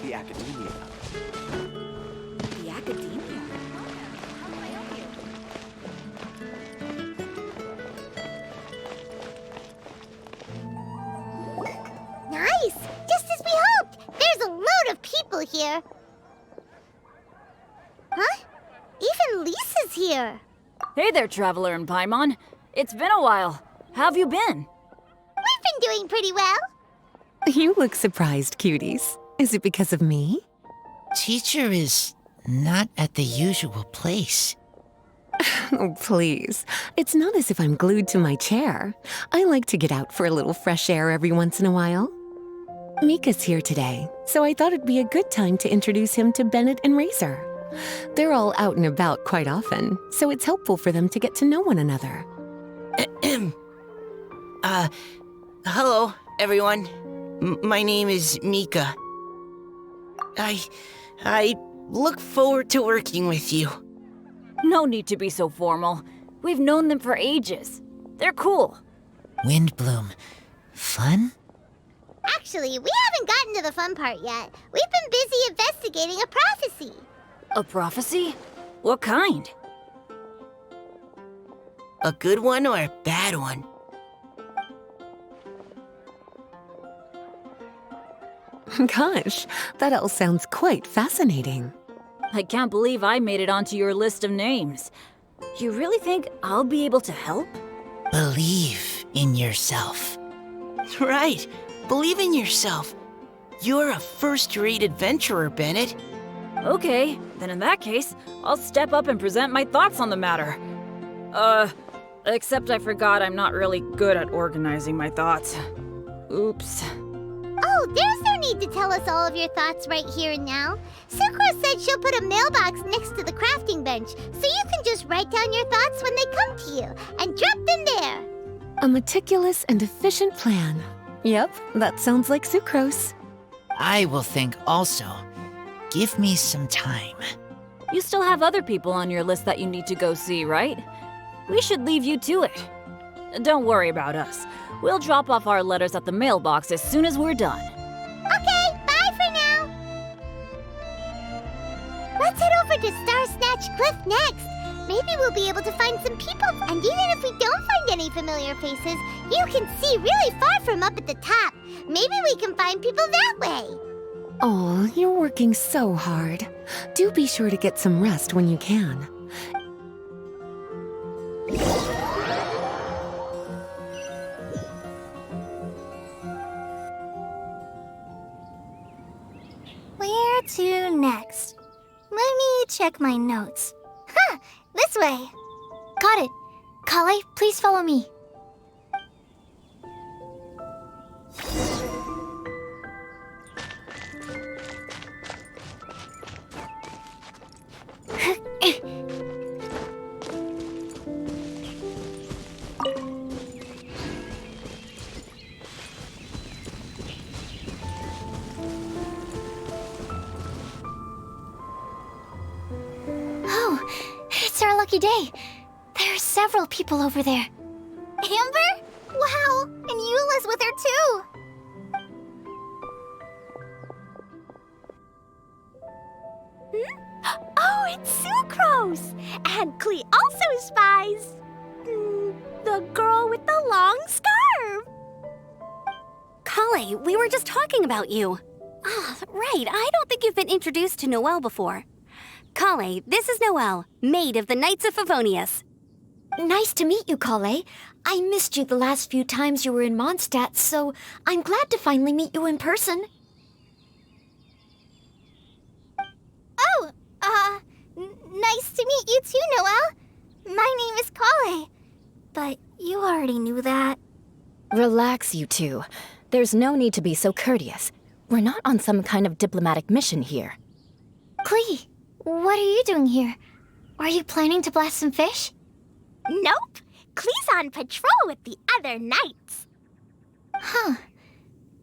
the academia. The academia? How can I help you? Nice! Just as we hoped! There's a load of people here. Huh? Even Lisa's here. Hey there, Traveler and Paimon. It's been a while. How have you been? We've been doing pretty well. You look surprised, cuties. Is it because of me? Teacher is not at the usual place. Oh, please. It's not as if I'm glued to my chair. I like to get out for a little fresh air every once in a while. Mika's here today, so I thought it'd be a good time to introduce him to Bennett and Razor. They're all out and about quite often, so it's helpful for them to get to know one another. Hello, everyone. My name is Mika. I look forward to working with you. No need to be so formal. We've known them for ages. They're cool. Windblume. Fun? Actually, we haven't gotten to the fun part yet. We've been busy investigating a prophecy. A prophecy? What kind? A good one or a bad one? Gosh, that all sounds quite fascinating. I can't believe I made it onto your list of names. You really think I'll be able to help? Believe in yourself. Right. Believe in yourself. You're a first-rate adventurer, Bennett. Okay, then in that case, I'll step up and present my thoughts on the matter. Except I forgot I'm not really good at organizing my thoughts. Oops. Oh, there's no need to tell us all of your thoughts right here and now. Sucrose said she'll put a mailbox next to the crafting bench, so you can just write down your thoughts when they come to you, and drop them there. A meticulous and efficient plan. Yep, that sounds like Sucrose. I will think also. Give me some time. You still have other people on your list that you need to go see, right? We should leave you to it. Don't worry about us. We'll drop off our letters at the mailbox as soon as we're done. Okay, bye for now. Let's head over to Star Snatch Cliff next. Maybe we'll be able to find some people. And even if we don't find any familiar faces, you can see really far from up at the top. Maybe we can find people that way. Oh, you're working so hard. Do be sure to get some rest when you can. Where to next? Let me check my notes. Huh, this way. Got it. Kale, please follow me. Oh, it's our lucky day. There are several people over there. Amber? Wow, and Eula's with her too. Oh, it's Sucrose! And Klee also spies. The girl with the long scarf. Kale, we were just talking about you. Ah, right. I don't think you've been introduced to Noelle before. Kale, this is Noelle, maid of the Knights of Favonius. Nice to meet you, Kale. I missed you the last few times you were in Mondstadt, so I'm glad to finally meet you in person. Oh, nice to meet you too, Noelle. My name is Kale. But you already knew that. Relax, you two. There's no need to be so courteous. We're not on some kind of diplomatic mission here. Klee, what are you doing here? Are you planning to blast some fish? Nope. Klee's on patrol with the other knights. Huh.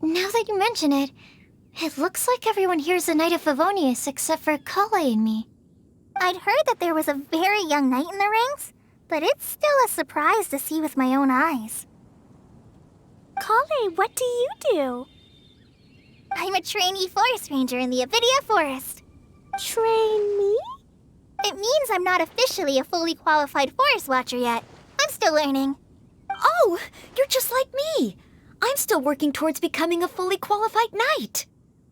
Now that you mention it, it looks like everyone here's a Knight of Favonius except for Kale and me. I'd heard that there was a very young knight in the ranks, but it's still a surprise to see with my own eyes. Kale, what do you do? I'm a trainee forest ranger in the Avidia Forest. Trainee? It means I'm not officially a fully qualified forest watcher yet. I'm still learning. Oh, you're just like me. I'm still working towards becoming a fully qualified knight.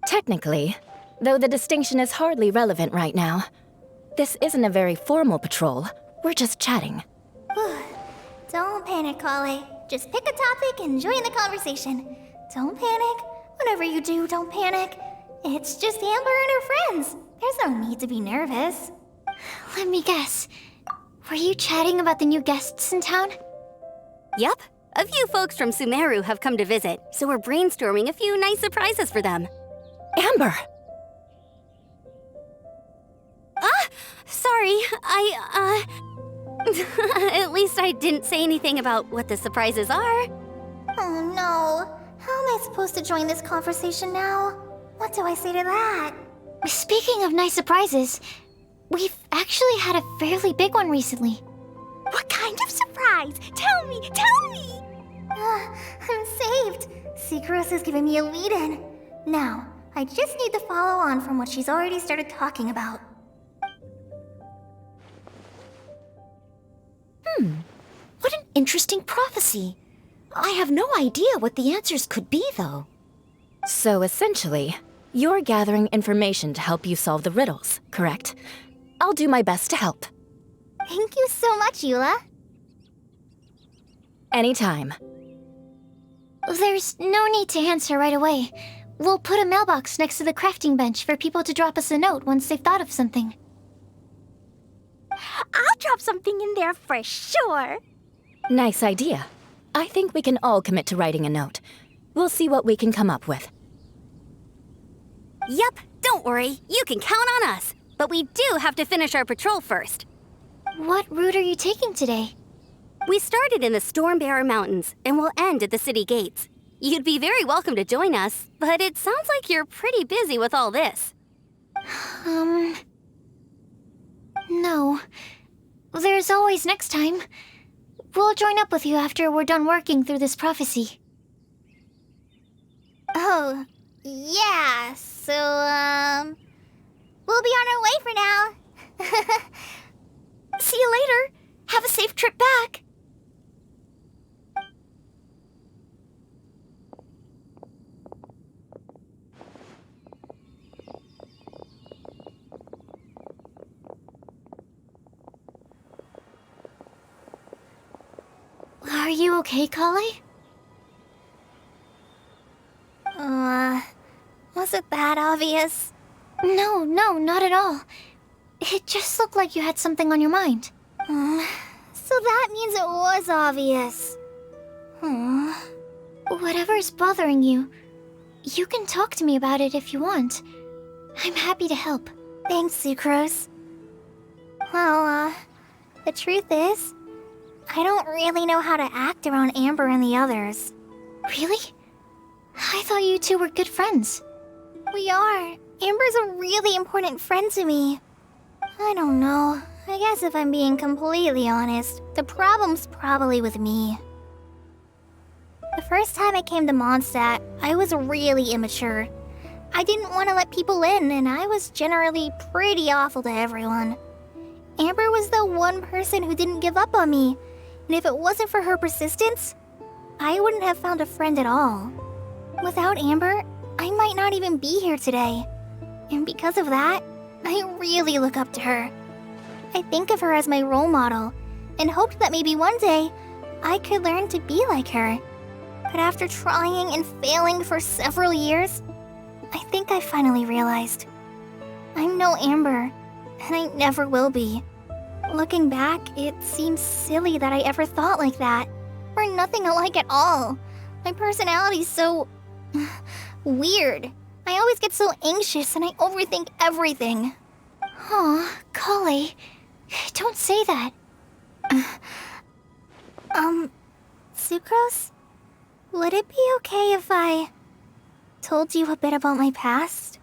Technically, though the distinction is hardly relevant right now. This isn't a very formal patrol. We're just chatting. Don't panic, Kale. Just pick a topic and join the conversation. Don't panic. Whatever you do, don't panic. It's just Amber and her friends. There's no need to be nervous. Let me guess. Were you chatting about the new guests in town? Yup. A few folks from Sumeru have come to visit, so we're brainstorming a few nice surprises for them. Amber! Sorry, At least I didn't say anything about what the surprises are. Oh no. How am I supposed to join this conversation now? What do I say to that? Speaking of nice surprises, we've actually had a fairly big one recently. What kind of surprise? Tell me! I'm saved. Secros is giving me a lead-in. Now, I just need to follow on from what she's already started talking about. What an interesting prophecy. I have no idea what the answers could be, though. So essentially, you're gathering information to help you solve the riddles, correct? I'll do my best to help. Thank you so much, Eula. Anytime. There's no need to answer right away. We'll put a mailbox next to the crafting bench for people to drop us a note once they've thought of something. I'll drop something in there for sure. Nice idea. I think we can all commit to writing a note. We'll see what we can come up with. Yup, don't worry. You can count on us. But we do have to finish our patrol first. What route are you taking today? We started in the Stormbearer Mountains, and we'll end at the city gates. You'd be very welcome to join us, but it sounds like you're pretty busy with all this. No. There's always next time. We'll join up with you after we're done working through this prophecy. Oh, yeah, so, we'll be on our way for now. See you later. Have a safe trip back. Are you okay, Kale? Was it that obvious? No, not at all. It just looked like you had something on your mind. So that means it was obvious. Whatever's bothering you, you can talk to me about it if you want. I'm happy to help. Thanks, Sucrose. Well, the truth is, I don't really know how to act around Amber and the others. Really? I thought you two were good friends. We are. Amber's a really important friend to me. I don't know. I guess if I'm being completely honest, the problem's probably with me. The first time I came to Mondstadt, I was really immature. I didn't want to let people in, and I was generally pretty awful to everyone. Amber was the one person who didn't give up on me, and if it wasn't for her persistence, I wouldn't have found a friend at all. Without Amber, I might not even be here today. And because of that, I really look up to her. I think of her as my role model, and hoped that maybe one day, I could learn to be like her. But after trying and failing for several years, I think I finally realized. I'm no Amber, and I never will be. Looking back, it seems silly that I ever thought like that. We're nothing alike at all. My personality's so... weird. I always get so anxious and I overthink everything. Aw, Kale, don't say that. Sucrose? Would it be okay if I told you a bit about my past?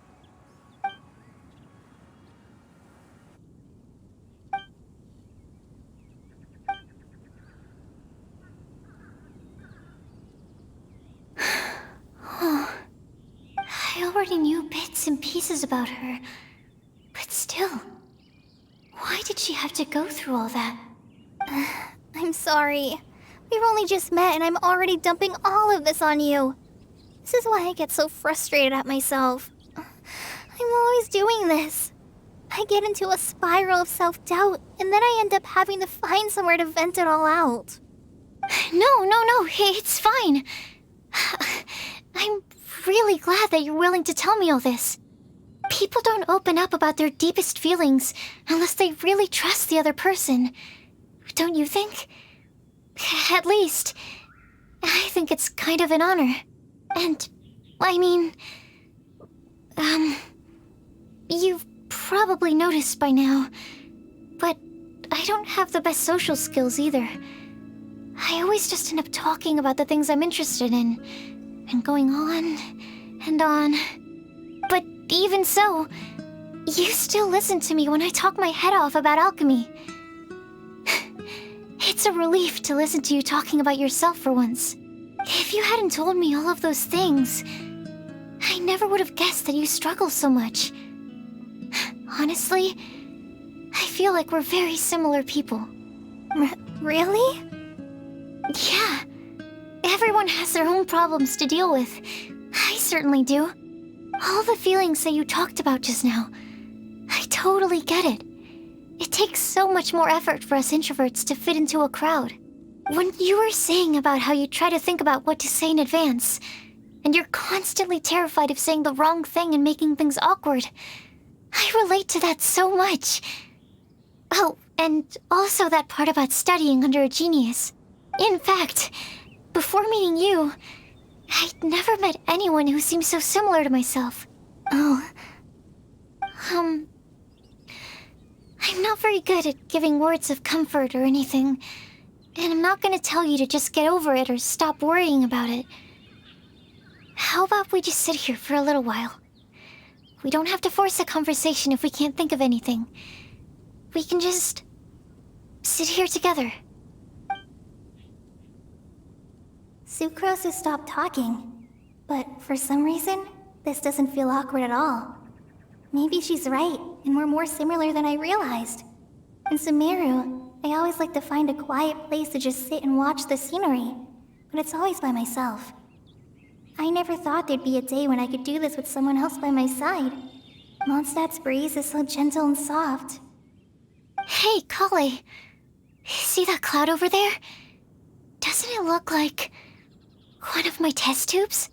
I already knew bits and pieces about her. But still, why did she have to go through all that? I'm sorry. We've only just met and I'm already dumping all of this on you. This is why I get so frustrated at myself. I'm always doing this. I get into a spiral of self-doubt, and then I end up having to find somewhere to vent it all out. No, it's fine. I'm really glad that you're willing to tell me all this. People don't open up about their deepest feelings unless they really trust the other person. Don't you think? At least, I think it's kind of an honor. And, I mean, you've probably noticed by now, but I don't have the best social skills either. I always just end up talking about the things I'm interested in, and going on and on. But even so, you still listen to me when I talk my head off about alchemy. It's a relief to listen to you talking about yourself for once. If you hadn't told me all of those things, I never would have guessed that you struggle so much. Honestly, I feel like we're very similar people. Really? Yeah. Everyone has their own problems to deal with. I certainly do. All the feelings that you talked about just now, I totally get it. It takes so much more effort for us introverts to fit into a crowd. When you were saying about how you try to think about what to say in advance, and you're constantly terrified of saying the wrong thing and making things awkward, I relate to that so much. Oh, and also that part about studying under a genius. In fact, before meeting you, I'd never met anyone who seemed so similar to myself. Oh. I'm not very good at giving words of comfort or anything, and I'm not gonna tell you to just get over it or stop worrying about it. How about we just sit here for a little while? We don't have to force a conversation if we can't think of anything. We can just sit here together. Sucrose has stopped talking, but for some reason, this doesn't feel awkward at all. Maybe she's right, and we're more similar than I realized. In Sumeru, I always like to find a quiet place to just sit and watch the scenery, but it's always by myself. I never thought there'd be a day when I could do this with someone else by my side. Mondstadt's breeze is so gentle and soft. Hey, Kale. See that cloud over there? Doesn't it look like one of my test tubes?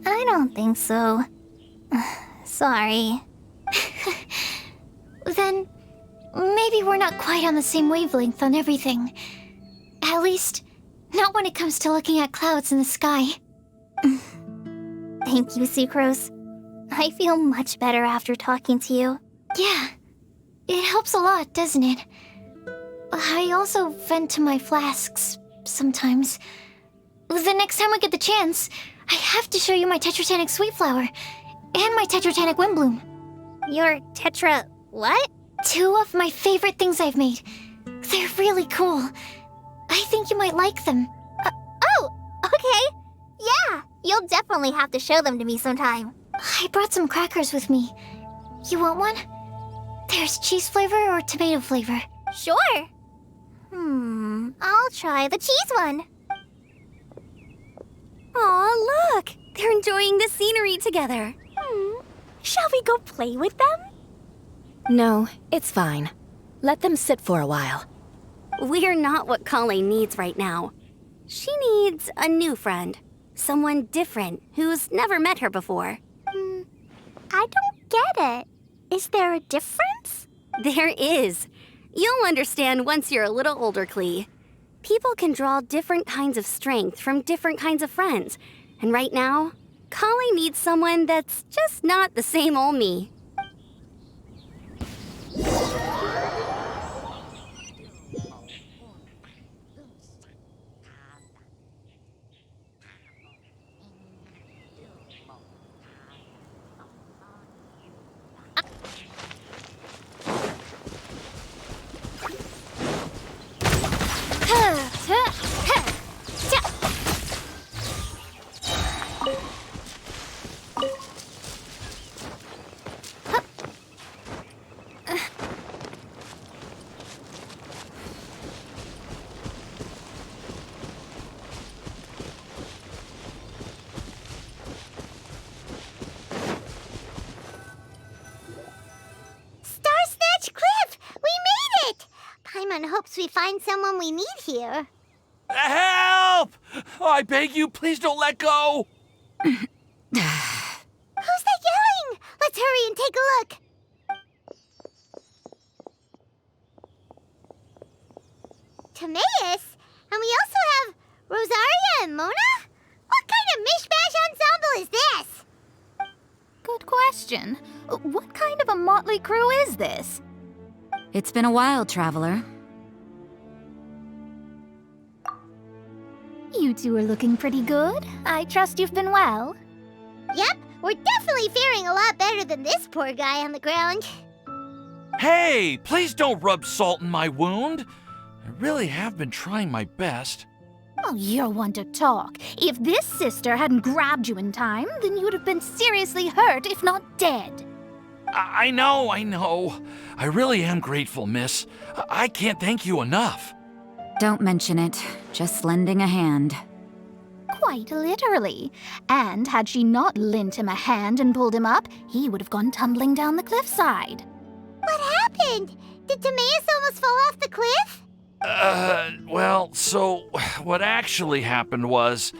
I don't think so. Sorry. Then maybe we're not quite on the same wavelength on everything. At least, not when it comes to looking at clouds in the sky. Thank you, Sucrose. I feel much better after talking to you. Yeah, it helps a lot, doesn't it? I also vent to my flasks sometimes. The next time I get the chance, I have to show you my Tetratanic Sweet Flower and my Tetratanic Windblume. Your Tetra... what? 2 of my favorite things I've made. They're really cool. I think you might like them. Oh, okay. Yeah, you'll definitely have to show them to me sometime. I brought some crackers with me. You want one? There's cheese flavor or tomato flavor. Sure. I'll try the cheese one. Aw, look! They're enjoying the scenery together. Shall we go play with them? No, it's fine. Let them sit for a while. We're not what Kale needs right now. She needs a new friend. Someone different who's never met her before. I don't get it. Is there a difference? There is. You'll understand once you're a little older, Klee. People can draw different kinds of strength from different kinds of friends. And right now, Kale needs someone that's just not the same old me. we find someone we need here. Help! I beg you, please don't let go! Who's that yelling? Let's hurry and take a look. Timaeus? And we also have Rosaria and Mona? What kind of mishmash ensemble is this? Good question. What kind of a motley crew is this? It's been a while, traveler. You two are looking pretty good. I trust you've been well. Yep, we're definitely faring a lot better than this poor guy on the ground. Hey, please don't rub salt in my wound. I really have been trying my best. Oh, you're one to talk. If this sister hadn't grabbed you in time, then you would have been seriously hurt, if not dead. I know. I really am grateful, miss. I can't thank you enough. Don't mention it. Just lending a hand. Quite literally. And had she not lent him a hand and pulled him up, he would have gone tumbling down the cliffside. What happened? Did Timaeus almost fall off the cliff? So what actually happened was,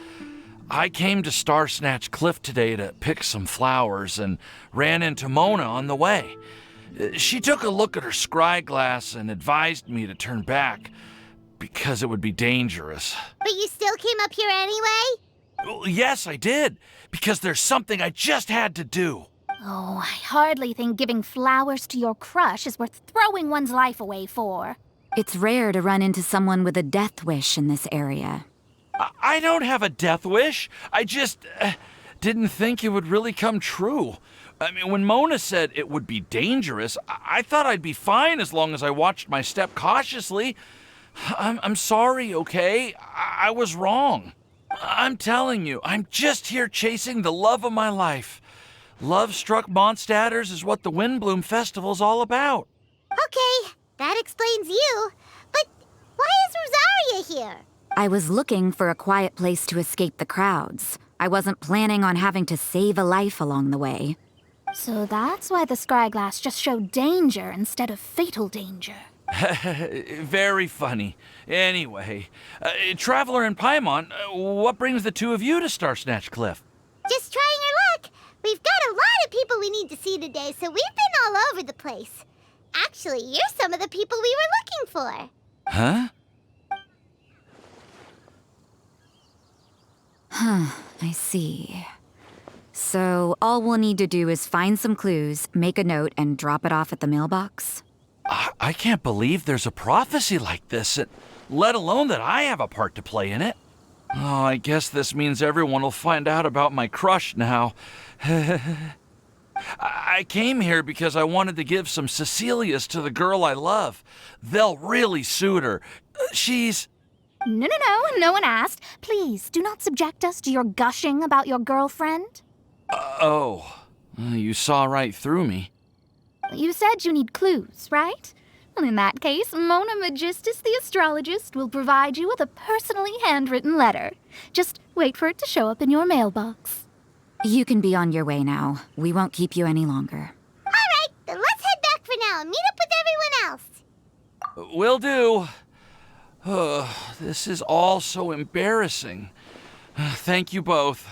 I came to Star Snatch Cliff today to pick some flowers and ran into Mona on the way. She took a look at her scry glass and advised me to turn back because it would be dangerous. But you still came up here anyway? Well, yes, I did, because there's something I just had to do. Oh, I hardly think giving flowers to your crush is worth throwing one's life away for. It's rare to run into someone with a death wish in this area. I don't have a death wish. I just didn't think it would really come true. I mean, when Mona said it would be dangerous, I thought I'd be fine as long as I watched my step cautiously. I'm sorry, okay? I was wrong. I'm telling you, I'm just here chasing the love of my life. Love-struck Mondstadters is what the Windblume Festival's all about. Okay, that explains you. But why is Rosaria here? I was looking for a quiet place to escape the crowds. I wasn't planning on having to save a life along the way. So that's why the scry glass just showed danger instead of fatal danger. Very funny. Anyway, Traveler and Paimon, what brings the two of you to Star Snatch Cliff? Just trying our luck. We've got a lot of people we need to see today, so we've been all over the place. Actually, you're some of the people we were looking for. Huh? I see. So all we'll need to do is find some clues, make a note, and drop it off at the mailbox? I can't believe there's a prophecy like this, let alone that I have a part to play in it. Oh, I guess this means everyone will find out about my crush now. I came here because I wanted to give some Cecilias to the girl I love. They'll really suit her. She's... No one asked. Please, do not subject us to your gushing about your girlfriend. You saw right through me. You said you need clues, right? Well, in that case, Mona Magistus the astrologist will provide you with a personally handwritten letter. Just wait for it to show up in your mailbox. You can be on your way now. We won't keep you any longer. All right, then let's head back for now and meet up with everyone else. Will do. This is all so embarrassing. Thank you both.